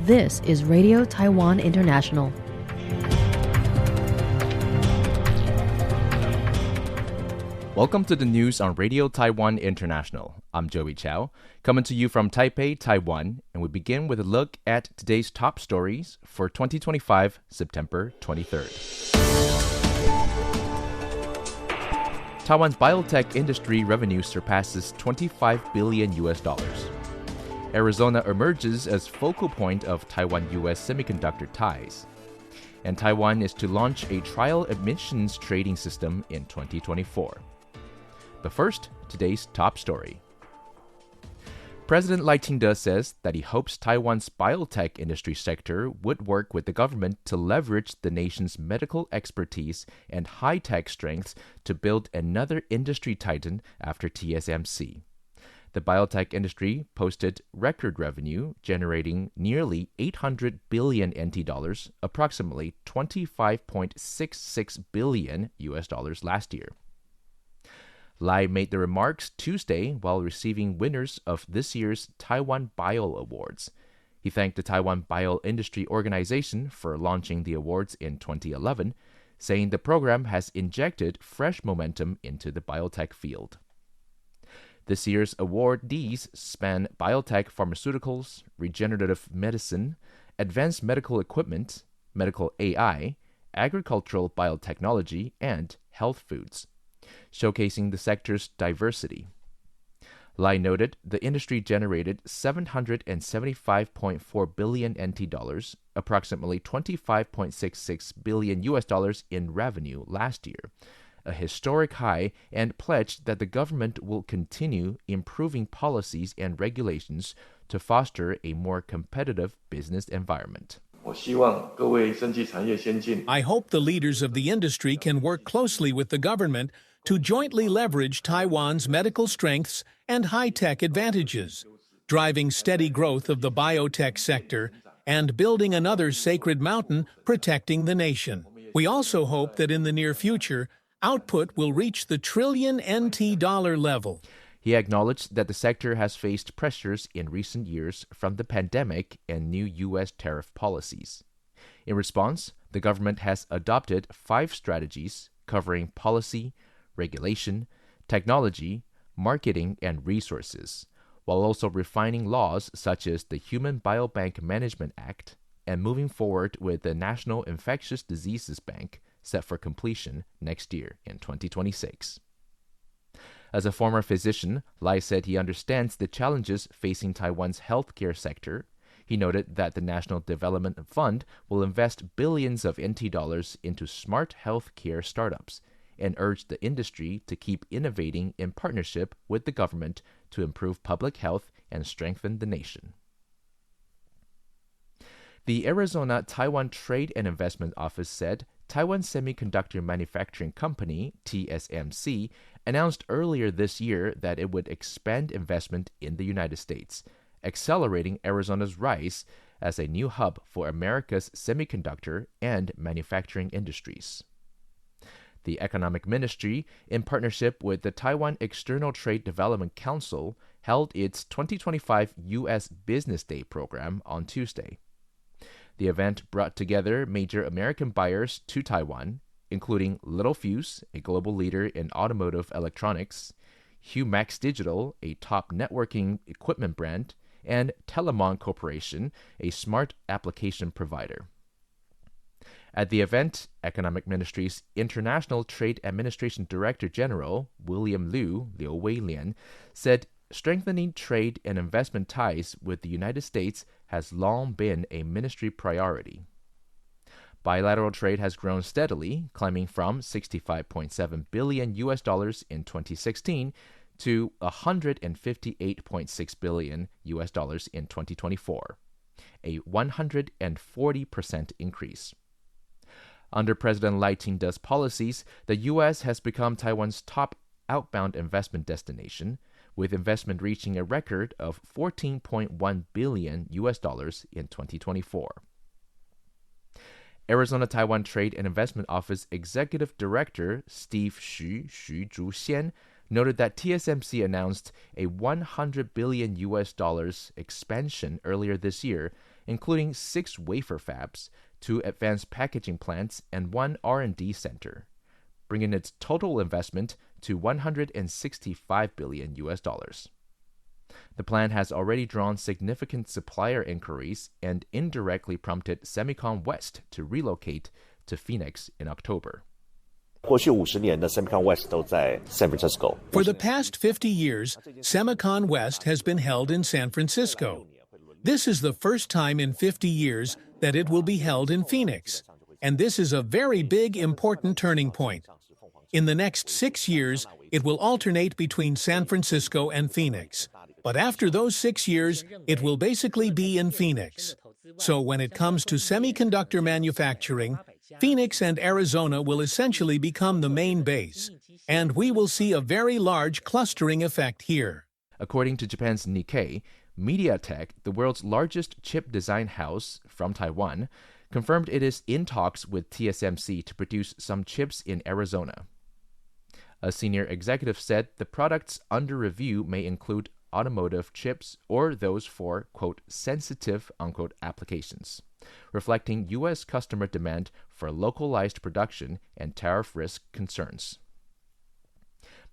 This is Radio Taiwan International. Welcome to the news on Radio Taiwan International. I'm Joey Chow, coming to you from Taipei, Taiwan, and we begin with a look at today's top stories for 2025, September 23rd. Taiwan's biotech industry revenue surpasses $25 billion. Arizona emerges as focal point of Taiwan-US semiconductor ties. And Taiwan is to launch a trial emissions trading system in 2024. But first, today's top story. President Lai Ching-te says that he hopes Taiwan's biotech industry sector would work with the government to leverage the nation's medical expertise and high-tech strengths to build another industry titan after TSMC. The biotech industry posted record revenue, generating nearly 800 billion NT dollars, approximately $25.66 billion last year. Lai made the remarks Tuesday while receiving winners of this year's Taiwan Bio Awards. He thanked the Taiwan Bio Industry Organization for launching the awards in 2011, saying the program has injected fresh momentum into the biotech field. This year's awardees span biotech pharmaceuticals, regenerative medicine, advanced medical equipment, medical AI, agricultural biotechnology, and health foods, showcasing the sector's diversity. Lai noted the industry generated 775.4 billion NT dollars, approximately $25.66 billion in revenue last year, a historic high, and pledged that the government will continue improving policies and regulations to foster a more competitive business environment. I hope the leaders of the industry can work closely with the government to jointly leverage Taiwan's medical strengths and high-tech advantages, driving steady growth of the biotech sector and building another sacred mountain protecting the nation. We also hope that in the near future, output will reach the trillion NT dollar level. He acknowledged that the sector has faced pressures in recent years from the pandemic and new U.S. tariff policies. In response, the government has adopted 5 strategies covering policy, regulation, technology, marketing, and resources, while also refining laws such as the Human Biobank Management Act and moving forward with the National Infectious Diseases Bank, set for completion next year in 2026. As a former physician, Lai said he understands the challenges facing Taiwan's healthcare sector. He noted that the National Development Fund will invest billions of NT dollars into smart healthcare startups and urged the industry to keep innovating in partnership with the government to improve public health and strengthen the nation. The Arizona Taiwan Trade and Investment Office said Taiwan Semiconductor Manufacturing Company, TSMC, announced earlier this year that it would expand investment in the United States, accelerating Arizona's rise as a new hub for America's semiconductor and manufacturing industries. The Economic Ministry, in partnership with the Taiwan External Trade Development Council, held its 2025 U.S. Business Day program on Tuesday. The event brought together major American buyers to Taiwan, including Littelfuse, a global leader in automotive electronics, Humax Digital, a top networking equipment brand, and Telemon Corporation, a smart application provider. At the event, Economic Ministry's International Trade Administration Director General, William Liu Weilian, said strengthening trade and investment ties with the United States has long been a ministry priority. Bilateral trade has grown steadily, climbing from $65.7 billion in 2016 to $158.6 billion in 2024, a 140% increase. Under President Lai Ching-te's policies, the U.S. has become Taiwan's top outbound investment destination, with investment reaching a record of $14.1 billion in 2024. Arizona Taiwan Trade and Investment Office Executive Director Steve Xu Zhuxian noted that TSMC announced a $100 billion expansion earlier this year including 6 wafer fabs, 2 advanced packaging plants, and 1 R&D center, bringing its total investment to $165 billion. The plan has already drawn significant supplier inquiries and indirectly prompted Semicon West to relocate to Phoenix in October. 过去50年的 Semicon West 都在 San Francisco. For the past 50 years, Semicon West has been held in San Francisco. This is the first time in 50 years that it will be held in Phoenix, and this is a very big, important turning point. In the next 6 years, it will alternate between San Francisco and Phoenix. But after those 6 years, it will basically be in Phoenix. So when it comes to semiconductor manufacturing, Phoenix and Arizona will essentially become the main base, and we will see a very large clustering effect here. According to Japan's Nikkei, MediaTek, the world's largest chip design house from Taiwan, confirmed it is in talks with TSMC to produce some chips in Arizona. A senior executive said the products under review may include automotive chips or those for, quote, sensitive, unquote, applications, reflecting U.S. customer demand for localized production and tariff risk concerns.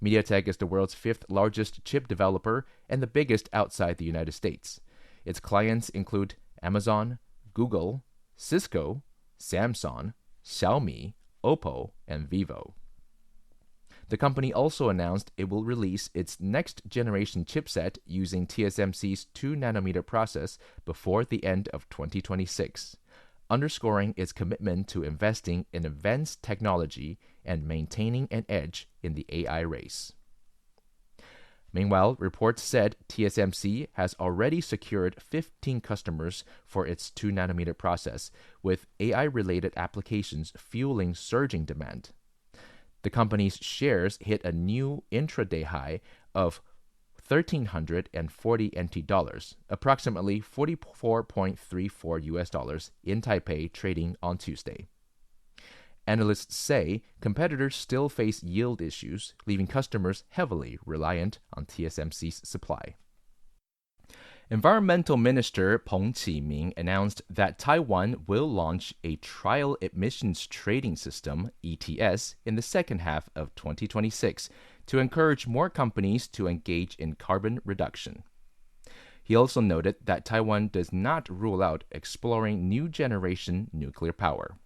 MediaTek is the world's 5th largest chip developer and the biggest outside the United States. Its clients include Amazon, Google, Cisco, Samsung, Xiaomi, Oppo, and Vivo. The company also announced it will release its next-generation chipset using TSMC's 2nm process before the end of 2026, underscoring its commitment to investing in advanced technology and maintaining an edge in the AI race. Meanwhile, reports said TSMC has already secured 15 customers for its 2nm process, with AI-related applications fueling surging demand. The company's shares hit a new intraday high of 1,340 NT dollars, approximately $44.34 in Taipei, trading on Tuesday. Analysts say competitors still face yield issues, leaving customers heavily reliant on TSMC's supply. Environmental Minister Peng Chi-ming announced that Taiwan will launch a trial emissions trading system, ETS, in the second half of 2026 to encourage more companies to engage in carbon reduction. He also noted that Taiwan does not rule out exploring new generation nuclear power.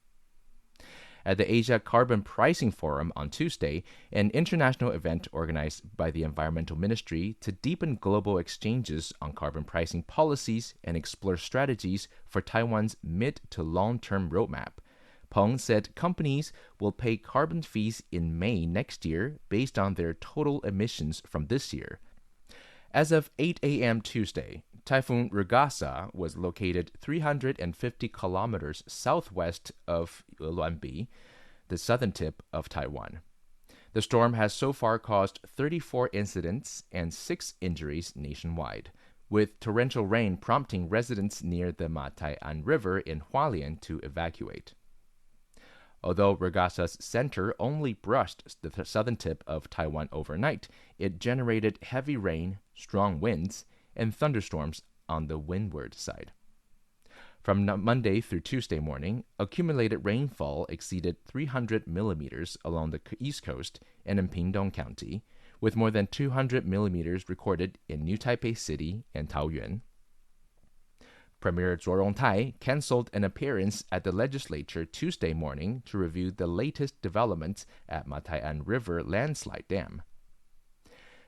At the Asia Carbon Pricing Forum on Tuesday, an international event organized by the Environmental Ministry to deepen global exchanges on carbon pricing policies and explore strategies for Taiwan's mid to long-term roadmap, Peng said companies will pay carbon fees in May next year based on their total emissions from this year. As of 8 a.m. Tuesday, Typhoon Rugasa was located 350 kilometers southwest of Luanbi, the southern tip of Taiwan. The storm has so far caused 34 incidents and 6 injuries nationwide, with torrential rain prompting residents near the Matai'an River in Hualien to evacuate. Although Rugasa's center only brushed the southern tip of Taiwan overnight, it generated heavy rain, strong winds, and thunderstorms on the windward side. From Monday through Tuesday morning, accumulated rainfall exceeded 300 millimeters along the east coast and in Pingdong County, with more than 200 millimeters recorded in New Taipei City and Taoyuan. Premier Zhuo Rongtai canceled an appearance at the legislature Tuesday morning to review the latest developments at Matai'an River landslide dam.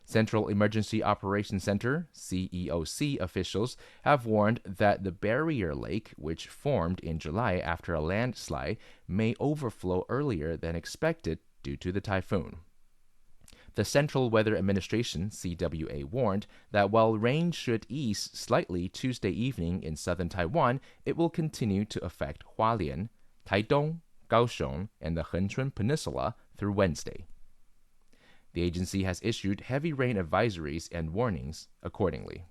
Central Emergency Operations Center, CEOC officials have warned that the barrier lake, which formed in July after a landslide, may overflow earlier than expected due to the typhoon. The Central Weather Administration, CWA, warned that while rain should ease slightly Tuesday evening in southern Taiwan, it will continue to affect Hualien, Taidong, Kaohsiung, and the Hengchun Peninsula through Wednesday. The agency has issued heavy rain advisories and warnings accordingly.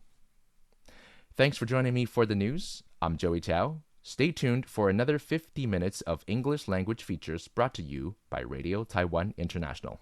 Thanks for joining me for the news. I'm Joey Chow. Stay tuned for another 50 minutes of English language features brought to you by Radio Taiwan International.